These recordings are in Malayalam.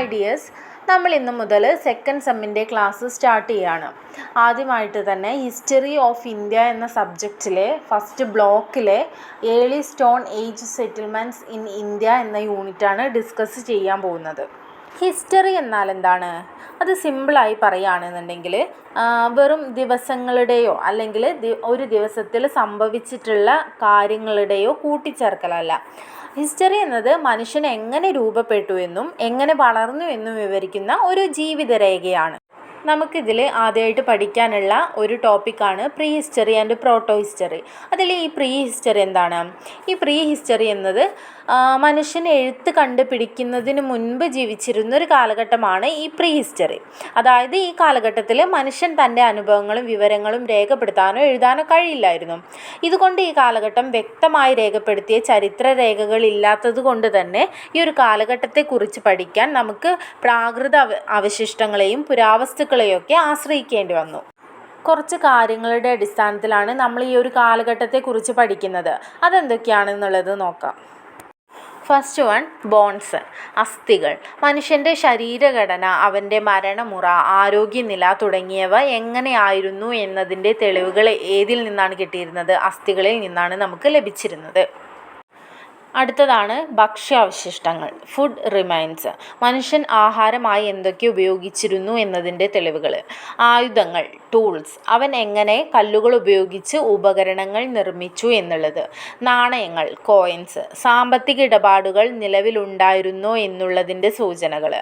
ഐഡിയസ് നമ്മൾ ഇന്ന് മുതൽ സെക്കൻഡ് സെമ്മിൻ്റെ ക്ലാസ് സ്റ്റാർട്ട് ചെയ്യുകയാണ്. ആദ്യമായിട്ട് തന്നെ ഹിസ്റ്ററി ഓഫ് ഇന്ത്യ എന്ന സബ്ജക്റ്റിലെ ഫസ്റ്റ് ബ്ലോക്കിലെ early stone age settlements in India എന്ന യൂണിറ്റാണ് ഡിസ്കസ് ചെയ്യാൻ പോകുന്നത്. ഹിസ്റ്ററി എന്നാൽ എന്താണ്? അത് സിമ്പിളായി പറയുകയാണെന്നുണ്ടെങ്കിൽ വെറും ദിവസങ്ങളുടെയോ അല്ലെങ്കിൽ ഒരു ദിവസത്തിൽ സംഭവിച്ചിട്ടുള്ള കാര്യങ്ങളുടെയോ കൂട്ടിച്ചേർക്കലല്ല. ഹിസ്റ്ററി എന്നത് മനുഷ്യൻ എങ്ങനെ രൂപപ്പെട്ടു എന്നും എങ്ങനെ വളർന്നു എന്നും വിവരിക്കുന്ന ഒരു ജീവിതരേഖയാണ്. നമുക്കിതിൽ ആദ്യമായിട്ട് പഠിക്കാനുള്ള ഒരു ടോപ്പിക്കാണ് pre history and proto history. അതിൽ ഈ പ്രീ ഹിസ്റ്ററി എന്താണ്? ഈ പ്രീ ഹിസ്റ്ററി എന്നത് മനുഷ്യൻ എഴുത്ത് കണ്ടുപിടിക്കുന്നതിന് മുൻപ് ജീവിച്ചിരുന്ന ഒരു കാലഘട്ടമാണ് ഈ പ്രീ ഹിസ്റ്ററി. അതായത് ഈ കാലഘട്ടത്തിൽ മനുഷ്യൻ തൻ്റെ അനുഭവങ്ങളും വിവരങ്ങളും രേഖപ്പെടുത്താനോ എഴുതാനോ കഴിയില്ലായിരുന്നു. ഇതുകൊണ്ട് ഈ കാലഘട്ടം വ്യക്തമായി രേഖപ്പെടുത്തിയ ചരിത്ര രേഖകളില്ലാത്തത് കൊണ്ട് തന്നെ ഈ ഒരു കാലഘട്ടത്തെക്കുറിച്ച് പഠിക്കാൻ നമുക്ക് പ്രാകൃത അവശിഷ്ടങ്ങളെയും പുരാവസ്തുക്കളെയൊക്കെ ആശ്രയിക്കേണ്ടി വന്നു. കുറച്ച് കാര്യങ്ങളുടെ അടിസ്ഥാനത്തിലാണ് നമ്മൾ ഈ ഒരു കാലഘട്ടത്തെക്കുറിച്ച് പഠിക്കുന്നത്. അതെന്തൊക്കെയാണെന്നുള്ളത് നോക്കാം. ഫസ്റ്റ് വൺ, ബോൺസ്, അസ്ഥികൾ. മനുഷ്യൻ്റെ ശരീരഘടന, അവൻ്റെ മരണമുറ, ആരോഗ്യനില തുടങ്ങിയവ എങ്ങനെയായിരുന്നു എന്നതിൻ്റെ തെളിവുകൾ ഏതിൽ നിന്നാണ് കിട്ടിയിരുന്നത്? അസ്ഥികളിൽ നിന്നാണ് നമുക്ക് ലഭിച്ചിരുന്നത്. അടുത്തതാണ് ഭക്ഷ്യാവശിഷ്ടങ്ങൾ, ഫുഡ് റിമൈൻസ്. മനുഷ്യൻ ആഹാരമായി എന്തൊക്കെ ഉപയോഗിച്ചിരുന്നു എന്നതിൻ്റെ തെളിവുകൾ. ആയുധങ്ങൾ, ടൂൾസ്. അവൻ എങ്ങനെ കല്ലുകൾ ഉപയോഗിച്ച് ഉപകരണങ്ങൾ നിർമ്മിച്ചു എന്നുള്ളത്. നാണയങ്ങൾ, കോയിൻസ്. സാമ്പത്തിക ഇടപാടുകൾ നിലവിലുണ്ടായിരുന്നോ എന്നുള്ളതിൻ്റെ സൂചനകൾ.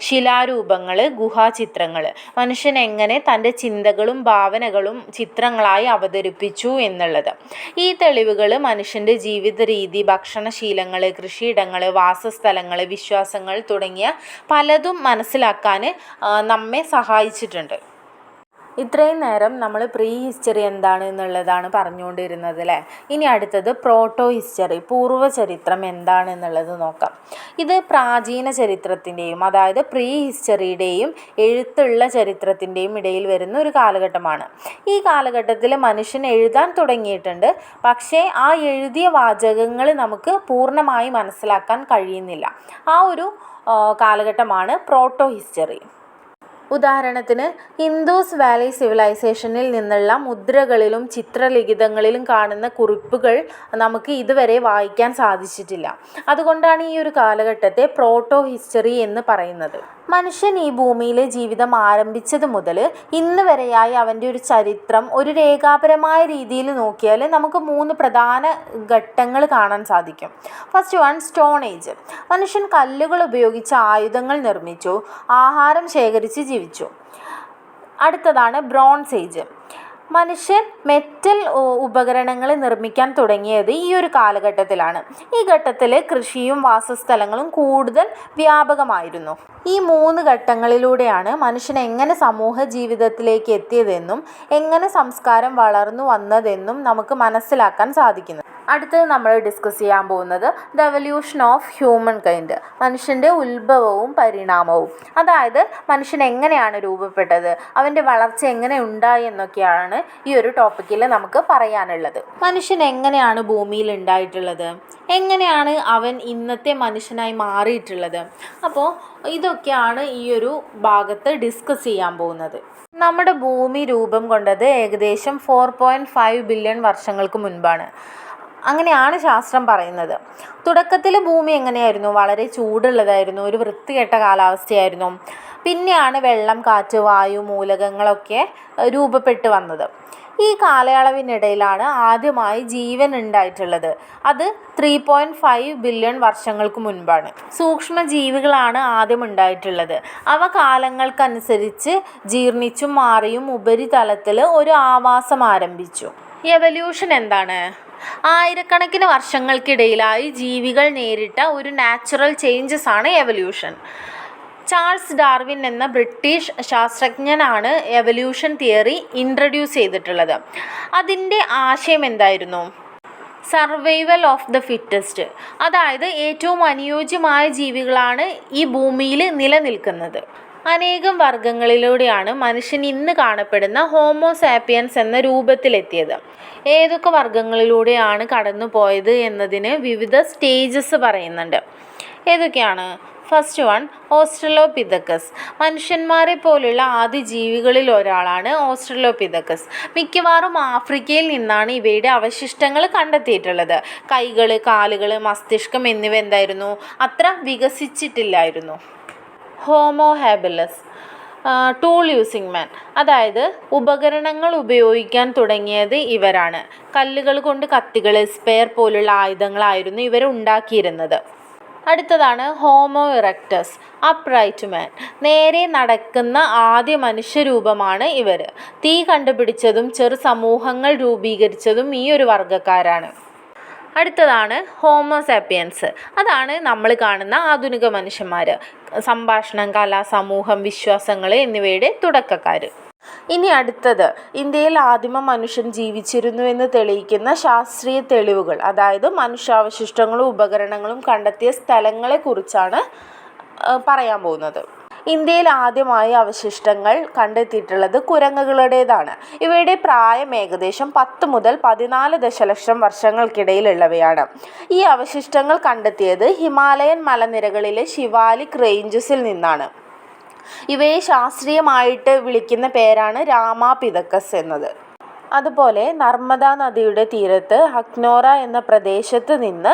ശിലാരൂപങ്ങൾ, ഗുഹാചിത്രങ്ങൾ. മനുഷ്യൻ എങ്ങനെ തൻ്റെ ചിന്തകളും ഭാവനകളും ചിത്രങ്ങളായി അവതരിപ്പിച്ചു എന്നുള്ളത്. ഈ തെളിവുകൾ മനുഷ്യൻ്റെ ജീവിത രീതി, ഭക്ഷണശീലങ്ങൾ, കൃഷിയിടങ്ങൾ, വാസസ്ഥലങ്ങൾ, വിശ്വാസങ്ങൾ തുടങ്ങിയ പലതും മനസ്സിലാക്കാൻ നമ്മെ സഹായിച്ചിട്ടുണ്ട്. ഇത്രയും നേരം നമ്മൾ പ്രീ ഹിസ്റ്ററി എന്താണ് എന്നുള്ളതാണ് പറഞ്ഞുകൊണ്ടിരുന്നത് അല്ലേ? ഇനി അടുത്തത് പ്രോട്ടോ ഹിസ്റ്ററി, പൂർവ്വചരിത്രം എന്താണ് എന്നുള്ളത് നോക്കാം. ഇത് പ്രാചീന ചരിത്രത്തിൻ്റെയും അതായത് പ്രീ ഹിസ്റ്ററിയുടെയും എഴുത്തുള്ള ചരിത്രത്തിൻ്റെയും ഇടയിൽ വരുന്ന ഒരു കാലഘട്ടമാണ്. ഈ കാലഘട്ടത്തിൽ മനുഷ്യൻ എഴുതാൻ തുടങ്ങിയിട്ടുണ്ട്. പക്ഷേ ആ എഴുതിയ വാചകങ്ങൾ നമുക്ക് പൂർണ്ണമായി മനസ്സിലാക്കാൻ കഴിയുന്നില്ല. ആ ഒരു കാലഘട്ടമാണ് പ്രോട്ടോ ഹിസ്റ്ററി. ഉദാഹരണത്തിന് ഇൻഡസ് വാലി സിവിലൈസേഷനിൽ നിന്നുള്ള മുദ്രകളിലും ചിത്രലിഖിതങ്ങളിലും കാണുന്ന കുറിപ്പുകൾ നമുക്ക് ഇതുവരെ വായിക്കാൻ സാധിച്ചിട്ടില്ല. അതുകൊണ്ടാണ് ഈ ഒരു കാലഘട്ടത്തെ പ്രോട്ടോ ഹിസ്റ്ററി എന്ന് പറയുന്നത്. മനുഷ്യൻ ഈ ഭൂമിയിലെ ജീവിതം ആരംഭിച്ചത് മുതൽ ഇന്ന് വരെയായി അവൻ്റെ ഒരു ചരിത്രം ഒരു രേഖാപരമായ രീതിയിൽ നോക്കിയാൽ നമുക്ക് 3 പ്രധാന ഘട്ടങ്ങൾ കാണാൻ സാധിക്കും. First one, stone age. മനുഷ്യൻ കല്ലുകൾ ഉപയോഗിച്ച് ആയുധങ്ങൾ നിർമ്മിച്ചു, ആഹാരം ശേഖരിച്ച് ജീവിച്ചു. അടുത്തതാണ് ബ്രോൺസ് ഏജ്. മനുഷ്യൻ മെറ്റൽ ഉപകരണങ്ങൾ നിർമ്മിക്കാൻ തുടങ്ങിയത് ഈ ഒരു കാലഘട്ടത്തിലാണ്. ഈ ഘട്ടത്തിൽ കൃഷിയും വാസസ്ഥലങ്ങളും കൂടുതൽ വ്യാപകമായിരുന്നു. ഈ 3 ഘട്ടങ്ങളിലൂടെയാണ് മനുഷ്യൻ എങ്ങനെ സമൂഹ ജീവിതത്തിലേക്ക് എത്തിയതെന്നും എങ്ങനെ സംസ്കാരം വളർന്നു വന്നതെന്നും നമുക്ക് മനസ്സിലാക്കാൻ സാധിക്കുന്നത്. അടുത്തത് നമ്മൾ ഡിസ്കസ് ചെയ്യാൻ പോകുന്നത് the evolution of human kind, മനുഷ്യൻ്റെ ഉത്ഭവവും പരിണാമവും. അതായത് മനുഷ്യൻ എങ്ങനെയാണ് രൂപപ്പെട്ടത്, അവൻ്റെ വളർച്ച എങ്ങനെ ഉണ്ടായി എന്നൊക്കെയാണ് ഈ ഒരു ടോപ്പിക്കിൽ നമുക്ക് പറയാനുള്ളത്. മനുഷ്യൻ എങ്ങനെയാണ് ഭൂമിയിൽ ഉണ്ടായിട്ടുള്ളത്, എങ്ങനെയാണ് അവൻ ഇന്നത്തെ മനുഷ്യനായി മാറിയിട്ടുള്ളത്. അപ്പോൾ ഇതൊക്കെയാണ് ഈ ഒരു ഭാഗത്ത് ഡിസ്കസ് ചെയ്യാൻ പോകുന്നത്. നമ്മുടെ ഭൂമി രൂപം കൊണ്ടത് ഏകദേശം 4.5 ബില്യൺ വർഷങ്ങൾക്ക് മുൻപാണ്. അങ്ങനെയാണ് ശാസ്ത്രം പറയുന്നത്. തുടക്കത്തിൽ ഭൂമി എങ്ങനെയായിരുന്നു? വളരെ ചൂടുള്ളതായിരുന്നു, ഒരു വൃത്തികെട്ട കാലാവസ്ഥയായിരുന്നു. പിന്നെയാണ് വെള്ളം, കാറ്റ്, വായു, മൂലകങ്ങളൊക്കെ രൂപപ്പെട്ട് വന്നത്. ഈ കാലയളവിനിടയിലാണ് ആദ്യമായി ജീവൻ ഉണ്ടായിട്ടുള്ളത്. അത് 3.5 ബില്യൺ വർഷങ്ങൾക്ക് മുൻപാണ്. സൂക്ഷ്മജീവികളാണ് ആദ്യം ഉണ്ടായിട്ടുള്ളത്. അവ കാലങ്ങൾക്കനുസരിച്ച് ജീർണിച്ചും മാറിയും ഉപരിതലത്തിൽ ഒരു ആവാസം ആരംഭിച്ചു. എവല്യൂഷൻ എന്താണ്? ആയിരക്കണക്കിന് വർഷങ്ങൾക്കിടയിലായി ജീവികൾ നേരിട്ട ഒരു നാച്ചുറൽ ചേഞ്ചസ് ആണ് എവല്യൂഷൻ. ചാൾസ് ഡാർവിൻ എന്ന ബ്രിട്ടീഷ് ശാസ്ത്രജ്ഞനാണ് എവല്യൂഷൻ തിയറി ഇൻട്രൊഡ്യൂസ് ചെയ്തിട്ടുള്ളത്. അതിൻ്റെ ആശയം എന്തായിരുന്നു? Survival of the fittest. അതായത് ഏറ്റവും അനുയോജ്യമായ ജീവികളാണ് ഈ ഭൂമിയിൽ നിലനിൽക്കുന്നത്. അനേകം വർഗങ്ങളിലൂടെയാണ് മനുഷ്യൻ ഇന്ന് കാണപ്പെടുന്ന ഹോമോസാപ്പിയൻസ് എന്ന രൂപത്തിലെത്തിയത്. ഏതൊക്കെ വർഗങ്ങളിലൂടെയാണ് കടന്നു പോയത് എന്നതിന് വിവിധ സ്റ്റേജസ് പറയുന്നുണ്ട്. ഏതൊക്കെയാണ്? First one Australopithecus. മനുഷ്യന്മാരെ പോലുള്ള ആദ്യ ജീവികളിൽ ഒരാളാണ് ഓസ്ട്രലോപിഥെക്കസ്. മിക്കവാറും ആഫ്രിക്കയിൽ നിന്നാണ് ഇവയുടെ അവശിഷ്ടങ്ങൾ കണ്ടെത്തിയിട്ടുള്ളത്. കൈകൾ, കാലുകൾ, മസ്തിഷ്കം എന്നിവ എന്തായിരുന്നു? അത്ര വികസിച്ചിട്ടില്ലായിരുന്നു. ഹോമോ ഹാബിലസ്, ടൂൾ യൂസിങ് മാൻ, അതായത് ഉപകരണങ്ങൾ ഉപയോഗിക്കാൻ തുടങ്ങിയത് ഇവരാണ്. കല്ലുകൾ കൊണ്ട് കത്തികൾ, സ്പെയർ പോലുള്ള ആയുധങ്ങളായിരുന്നു ഇവർ ഉണ്ടാക്കിയിരുന്നത്. അടുത്തതാണ് ഹോമോ ഇറക്ടസ്, അപ്രൈറ്റ് മാൻ. നേരെ നടക്കുന്ന ആദ്യ മനുഷ്യരൂപമാണ് ഇവർ. തീ കണ്ടുപിടിച്ചതും ചെറു സമൂഹങ്ങൾ രൂപീകരിച്ചതും ഈ ഒരു വർഗ്ഗക്കാരാണ്. അടുത്തതാണ് ഹോമോസാപ്പിയൻസ്. അതാണ് നമ്മൾ കാണുന്ന ആധുനിക മനുഷ്യന്മാർ. സംഭാഷണം, കല, സമൂഹം, വിശ്വാസങ്ങൾ എന്നിവയുടെ തുടക്കക്കാർ. ഇനി അടുത്തത് ഇന്ത്യയിൽ ആദിമ മനുഷ്യൻ ജീവിച്ചിരുന്നു എന്ന് തെളിയിക്കുന്ന ശാസ്ത്രീയ തെളിവുകൾ, അതായത് മനുഷ്യാവശിഷ്ടങ്ങളും ഉപകരണങ്ങളും കണ്ടെത്തിയ സ്ഥലങ്ങളെക്കുറിച്ചാണ് പറയാൻ പോകുന്നത്. ഇന്ത്യയിൽ ആദ്യമായി അവശിഷ്ടങ്ങൾ കണ്ടെത്തിയിട്ടുള്ളത് കുരങ്ങുകളുടേതാണ്. ഇവയുടെ പ്രായം ഏകദേശം 10 മുതൽ 14 ദശലക്ഷം വർഷങ്ങൾക്കിടയിലുള്ളവയാണ്. ഈ അവശിഷ്ടങ്ങൾ കണ്ടെത്തിയത് ഹിമാലയൻ മലനിരകളിലെ ശിവാലിക് റേഞ്ചസിൽ നിന്നാണ്. ഇവയെ ശാസ്ത്രീയമായിട്ട് വിളിക്കുന്ന പേരാണ് രാമാപിഥെക്കസ് എന്നത്. അതുപോലെ നർമ്മദാ നദിയുടെ തീരത്ത് ഹക്നോറ എന്ന പ്രദേശത്ത് നിന്ന്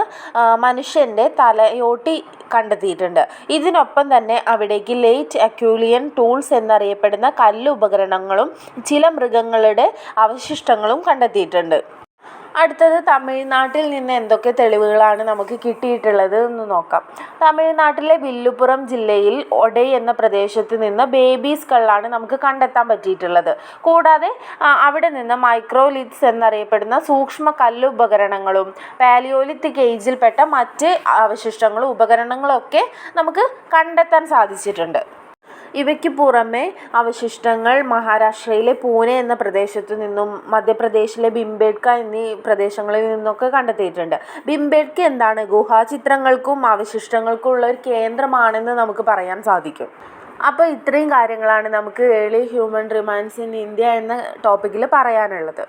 മനുഷ്യൻ്റെ തലയോട്ടി കണ്ടെത്തിയിട്ടുണ്ട്. ഇതിനൊപ്പം തന്നെ അവിടേക്ക് ലേറ്റ് അക്യൂലിയൻ ടൂൾസ് എന്നറിയപ്പെടുന്ന കല്ലുപകരണങ്ങളും ചില മൃഗങ്ങളുടെ അവശിഷ്ടങ്ങളും കണ്ടെത്തിയിട്ടുണ്ട്. അടുത്തത് തമിഴ്നാട്ടിൽ നിന്ന് എന്തൊക്കെ തെളിവുകളാണ് നമുക്ക് കിട്ടിയിട്ടുള്ളത് എന്ന് നോക്കാം. തമിഴ്നാട്ടിലെ വില്ലുപുറം ജില്ലയിൽ ഒഡൈ എന്ന പ്രദേശത്ത് നിന്ന് ബേബി സ്കള്ളാണ് നമുക്ക് കണ്ടെത്താൻ പറ്റിയിട്ടുള്ളത്. കൂടാതെ അവിടെ നിന്ന് മൈക്രോലിത്സ് എന്നറിയപ്പെടുന്ന സൂക്ഷ്മ കല്ലുപകരണങ്ങളും പാലിയോലിത്തിക് ഏജിൽപ്പെട്ട മറ്റ് അവശിഷ്ടങ്ങളും ഉപകരണങ്ങളൊക്കെ നമുക്ക് കണ്ടെത്താൻ സാധിച്ചിട്ടുണ്ട്. ഇവയ്ക്ക് പുറമെ അവശിഷ്ടങ്ങൾ മഹാരാഷ്ട്രയിലെ പൂനെ എന്ന പ്രദേശത്തു നിന്നും മധ്യപ്രദേശിലെ ഭിംബേട്ക എന്നീ പ്രദേശങ്ങളിൽ നിന്നൊക്കെ കണ്ടെത്തിയിട്ടുണ്ട്. ഭിംബേട്ക എന്താണ്? ഗുഹാചിത്രങ്ങൾക്കും അവശിഷ്ടങ്ങൾക്കും ഉള്ള ഒരു കേന്ദ്രമാണെന്ന് നമുക്ക് പറയാൻ സാധിക്കും. അപ്പോൾ ഇത്രയും കാര്യങ്ങളാണ് നമുക്ക് early human remains in India എന്ന ടോപ്പിക്കിൽ പറയാനുള്ളത്.